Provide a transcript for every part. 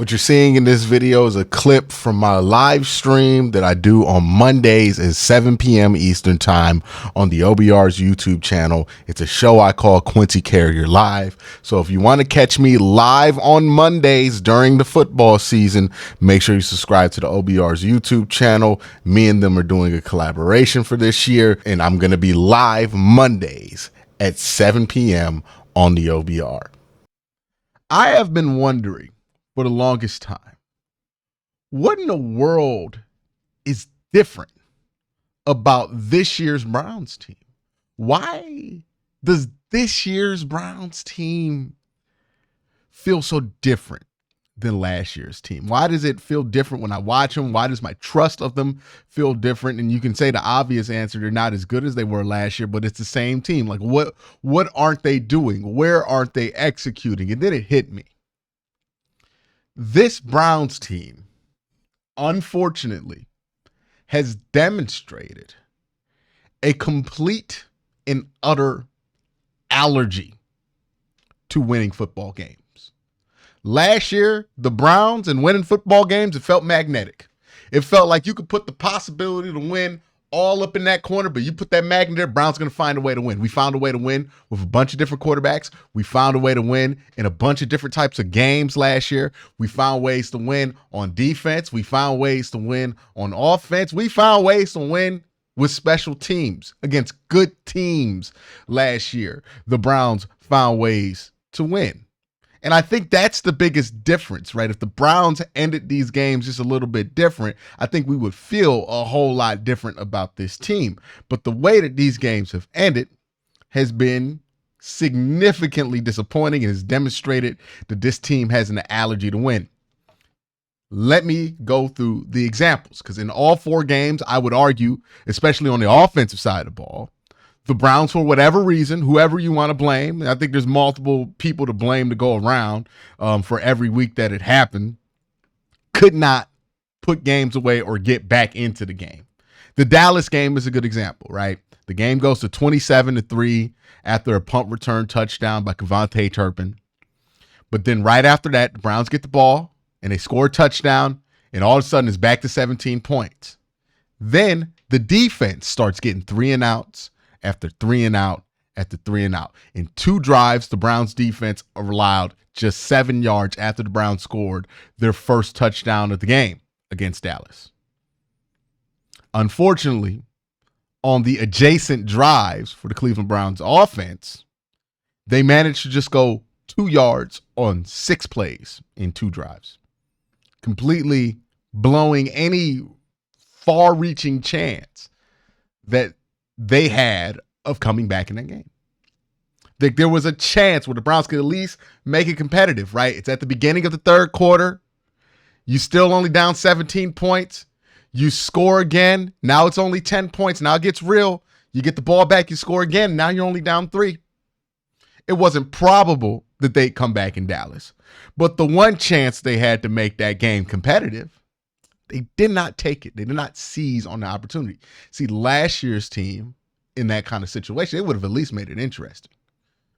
What you're seeing in this video is a clip from my live stream that I do on Mondays at 7 p.m. Eastern time on the OBR's YouTube channel. It's a show I call Quincy Carrier Live. So if you want to catch me live on Mondays during the football season, make sure you subscribe to the OBR's YouTube channel. Me and them are doing a collaboration for this year, and I'm going to be live Mondays at 7 p.m. on the OBR. I have been wondering for the longest time, what in the world is different about this year's Browns team? Why does this year's Browns team feel so different than last year's team? Why does it feel different when I watch them? Why does my trust of them feel different? And you can say the obvious answer, they're not as good as they were last year, but it's the same team. Like what aren't they doing? Where aren't they executing? And then it hit me. This Browns team, unfortunately, has demonstrated a complete and utter allergy to winning football games. Last year, the Browns and winning football games, it felt magnetic. It felt like you could put the possibility to win all up in that corner, but you put that magnet there, Browns going to find a way to win. We found a way to win with a bunch of different quarterbacks. We found a way to win in a bunch of different types of games last year. We found ways to win on defense. We found ways to win on offense. We found ways to win with special teams against good teams last year. The Browns found ways to win. And I think that's the biggest difference, right? If the Browns ended these games just a little bit different, I think we would feel a whole lot different about this team. But the way that these games have ended has been significantly disappointing and has demonstrated that this team has an allergy to win. Let me go through the examples, because in all four games, I would argue, especially on the offensive side of the ball, the Browns, for whatever reason, whoever you want to blame, I think there's multiple people to blame to go around for every week that it happened, could not put games away or get back into the game. The Dallas game is a good example, right? The game goes to 27-3 after a punt return touchdown by Kevontae Turpin. But then right after that, the Browns get the ball and they score a touchdown, and all of a sudden it's back to 17 points. Then the defense starts getting 3-and-outs after 3-and-out after 3-and-out. In two drives, the Browns defense allowed just 7 yards after the Browns scored their first touchdown of the game against Dallas. Unfortunately, on the adjacent drives for the Cleveland Browns offense, they managed to just go 2 yards on 6 plays in 2 drives, completely blowing any far-reaching chance that they had of coming back in that game. There was a chance where the Browns could at least make it competitive, right? It's at the beginning of the third quarter. You still only down 17 points. You score again. Now it's only 10 points. Now it gets real. You get the ball back, you score again. Now you're only down 3. It wasn't probable that they'd come back in Dallas. But the one chance they had to make that game competitive, they did not take it. They did not seize on the opportunity. See, last year's team in that kind of situation, they would have at least made it interesting.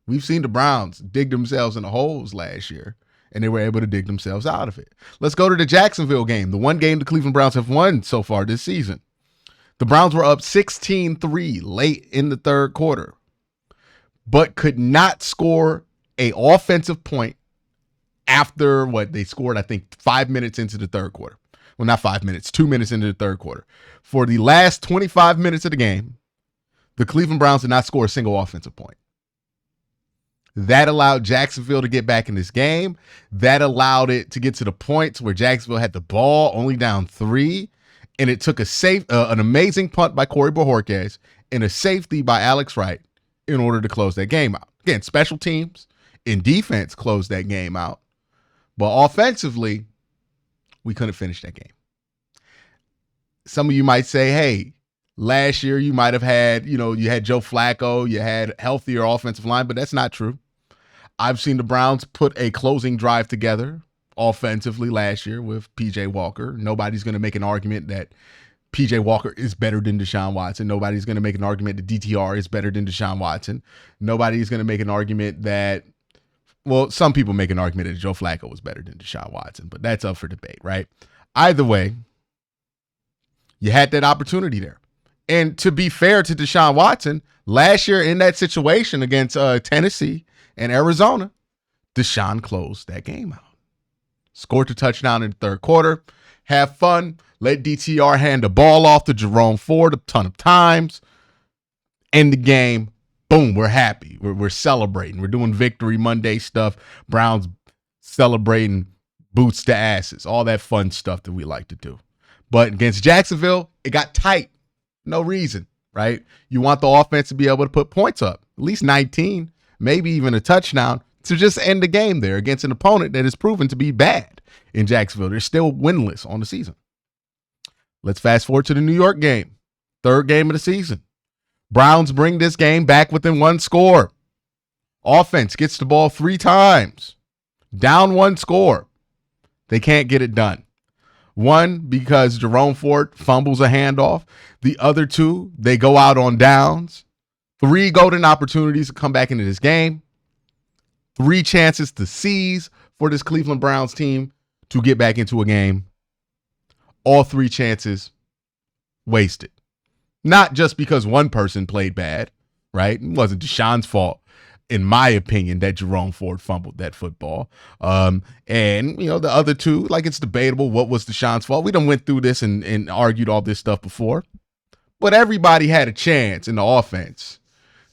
We've seen the Browns dig themselves in the holes last year, and they were able to dig themselves out of it. Let's go to the Jacksonville game, the one game the Cleveland Browns have won so far this season. The Browns were up 16-3 late in the third quarter, but could not score an offensive point after what they scored, I think, 5 minutes into the third quarter. Well, not 5 minutes, 2 minutes into the third quarter. For the last 25 minutes of the game, the Cleveland Browns did not score a single offensive point. That allowed Jacksonville to get back in this game. That allowed it to get to the points where Jacksonville had the ball only down 3, and it took an amazing punt by Corey Bojorquez and a safety by Alex Wright in order to close that game out. Again, special teams and defense closed that game out, but offensively, we couldn't finish that game. Some of you might say, hey, last year you might have had, you had Joe Flacco, you had healthier offensive line, but that's not true. I've seen the Browns put a closing drive together offensively last year with P.J. Walker. Nobody's going to make an argument that P.J. Walker is better than Deshaun Watson. Nobody's going to make an argument that DTR is better than Deshaun Watson. Nobody's going to make an argument that Well, some people make an argument that Joe Flacco was better than Deshaun Watson, but that's up for debate, right? Either way, you had that opportunity there. And to be fair to Deshaun Watson, last year in that situation against Tennessee and Arizona, Deshaun closed that game out. Scored a touchdown in the third quarter. Have fun. Let DTR hand the ball off to Jerome Ford a ton of times. End the game. Boom, we're happy. We're celebrating. We're doing Victory Monday stuff. Browns celebrating, boots to asses. All that fun stuff that we like to do. But against Jacksonville, it got tight. No reason, right? You want the offense to be able to put points up. At least 19, maybe even a touchdown to just end the game there against an opponent that is proven to be bad in Jacksonville. They're still winless on the season. Let's fast forward to the New York game. Third game of the season. Browns bring this game back within one score. Offense gets the ball 3 times. Down 1 score. They can't get it done. 1, because Jerome Ford fumbles a handoff. The other 2, they go out on downs. 3 golden opportunities to come back into this game. 3 chances to seize for this Cleveland Browns team to get back into a game. All 3 chances wasted. Not just because one person played bad, right? It wasn't Deshaun's fault, in my opinion, that Jerome Ford fumbled that football. And, the other 2, like, it's debatable what was Deshaun's fault. We done went through this and argued all this stuff before. But everybody had a chance in the offense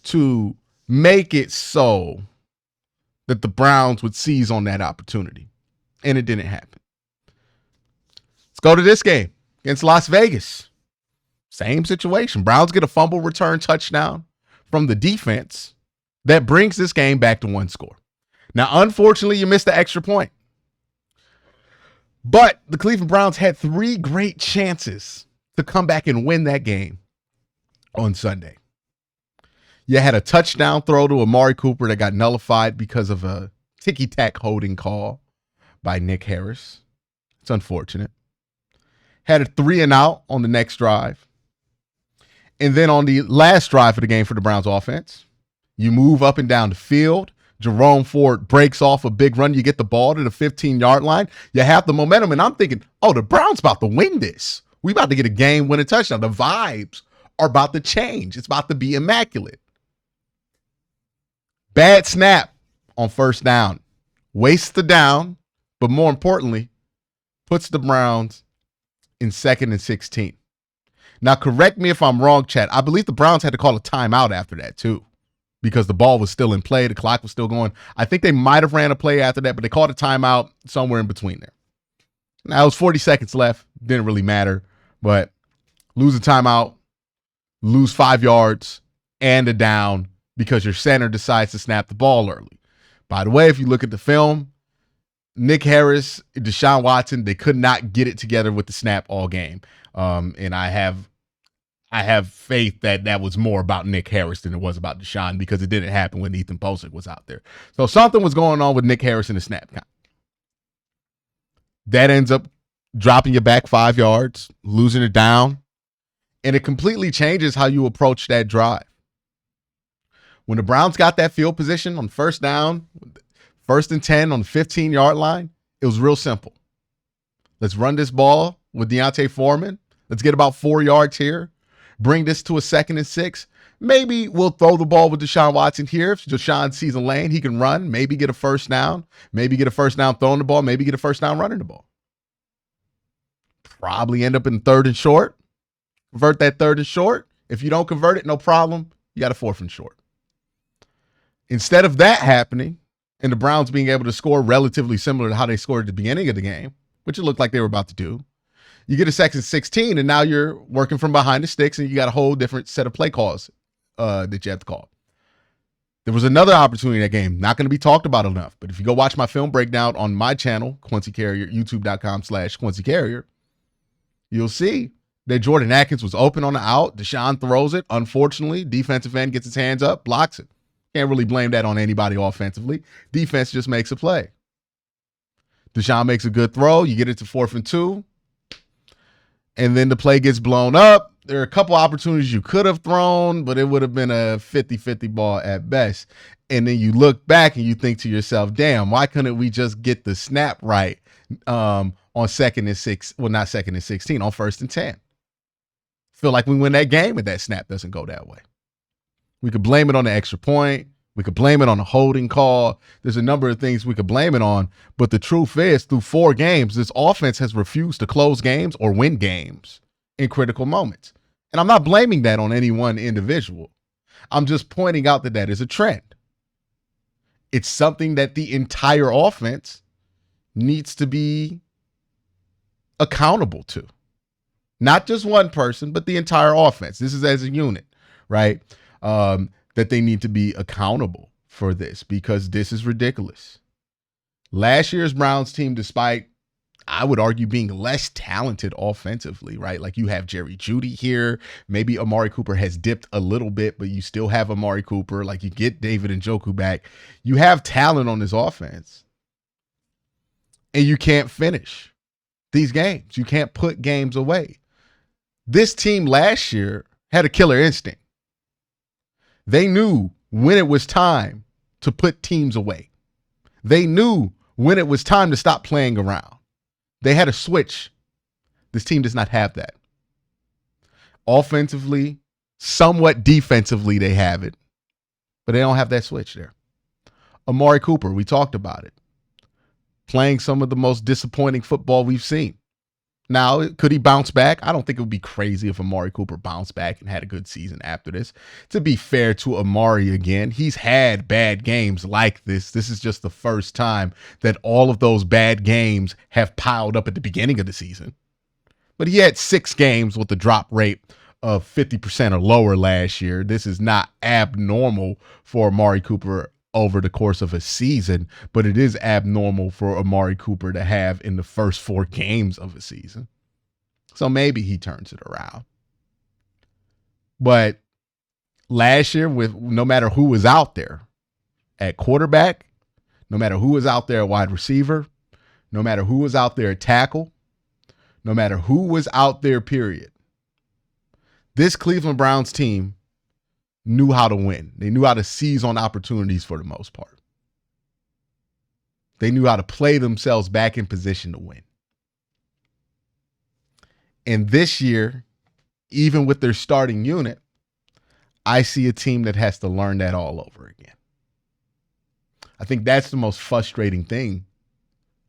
to make it so that the Browns would seize on that opportunity. And it didn't happen. Let's go to this game against Las Vegas. Same situation. Browns get a fumble return touchdown from the defense that brings this game back to 1 score. Now, unfortunately, you missed the extra point. But the Cleveland Browns had 3 great chances to come back and win that game on Sunday. You had a touchdown throw to Amari Cooper that got nullified because of a ticky-tack holding call by Nick Harris. It's unfortunate. Had a 3-and-out on the next drive. And then on the last drive of the game for the Browns offense, you move up and down the field. Jerome Ford breaks off a big run. You get the ball to the 15-yard line. You have the momentum. And I'm thinking, the Browns about to win this. We about to get a game-winning touchdown. The vibes are about to change. It's about to be immaculate. Bad snap on first down. Wastes the down, but more importantly, puts the Browns in 2nd and 16. Now, correct me if I'm wrong, chat. I believe the Browns had to call a timeout after that, too, because the ball was still in play. The clock was still going. I think they might have ran a play after that, but they called a timeout somewhere in between there. Now, it was 40 seconds left. Didn't really matter, but lose a timeout, lose 5 yards and a down because your center decides to snap the ball early. By the way, if you look at the film, Nick Harris, Deshaun Watson, they could not get it together with the snap all game. And I have faith that was more about Nick Harris than it was about Deshaun because it didn't happen when Ethan Posick was out there. So something was going on with Nick Harris in the snap count. That ends up dropping you back 5 yards, losing it down, and it completely changes how you approach that drive. When the Browns got that field position on first down, 1st and 10 on the 15-yard line, it was real simple. Let's run this ball with Deontay Foreman. Let's get about 4 yards here. Bring this to a 2nd and 6. Maybe we'll throw the ball with Deshaun Watson here. If Deshaun sees a lane, he can run, maybe get a first down, maybe get a first down throwing the ball, maybe get a first down running the ball. Probably end up in 3rd and short. Convert that 3rd and short. If you don't convert it, no problem. You got a 4th and short. Instead of that happening and the Browns being able to score relatively similar to how they scored at the beginning of the game, which it looked like they were about to do, you get a 2nd and 16, and now you're working from behind the sticks, and you got a whole different set of play calls that you have to call. There was another opportunity in that game, not going to be talked about enough, but if you go watch my film breakdown on my channel, Quincy Carrier, youtube.com/Quincy Carrier, you'll see that Jordan Atkins was open on the out. Deshaun throws it. Unfortunately, defensive end gets his hands up, blocks it. Can't really blame that on anybody offensively. Defense just makes a play. Deshaun makes a good throw. You get it to 4th and 2. And then the play gets blown up. there are a couple opportunities you could have thrown, but it would have been a 50-50 ball at best. And then you look back and you think to yourself, damn, why couldn't we just get the snap right on 2nd and 6? Well, not 2nd and 16, on 1st and 10. Feel like we win that game if that snap doesn't go that way. We could blame it on the extra point. We could blame it on a holding call. There's a number of things we could blame it on. But the truth is, through 4 games, this offense has refused to close games or win games in critical moments. And I'm not blaming that on any one individual. I'm just pointing out that that is a trend. It's something that the entire offense needs to be accountable to. Not just one person, but the entire offense. This is as a unit, right? That they need to be accountable for this, because this is ridiculous. Last year's Browns team, despite, I would argue, being less talented offensively, right? Like, you have Jerry Jeudy here. Maybe Amari Cooper has dipped a little bit, but you still have Amari Cooper. Like, you get David Njoku back. You have talent on this offense. And you can't finish these games. You can't put games away. This team last year had a killer instinct. They knew when it was time to put teams away. They knew when it was time to stop playing around. They had a switch. This team does not have that. Offensively, somewhat defensively, they have it, but they don't have that switch there. Amari Cooper, we talked about it. Playing some of the most disappointing football we've seen. Now, could he bounce back? I don't think it would be crazy if Amari Cooper bounced back and had a good season after this. To be fair to Amari again, he's had bad games like this. This is just the first time that all of those bad games have piled up at the beginning of the season. But he had 6 games with a drop rate of 50% or lower last year. This is not abnormal for Amari Cooper over the course of a season, but it is abnormal for Amari Cooper to have in the first 4 games of a season. So maybe he turns it around. But last year, with no matter who was out there at quarterback, no matter who was out there at wide receiver, no matter who was out there at tackle, no matter who was out there, period, this Cleveland Browns team knew how to win. They knew how to seize on opportunities for the most part. They knew how to play themselves back in position to win. And this year, even with their starting unit, I see a team that has to learn that all over again. I think that's the most frustrating thing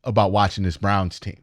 about watching this Browns team.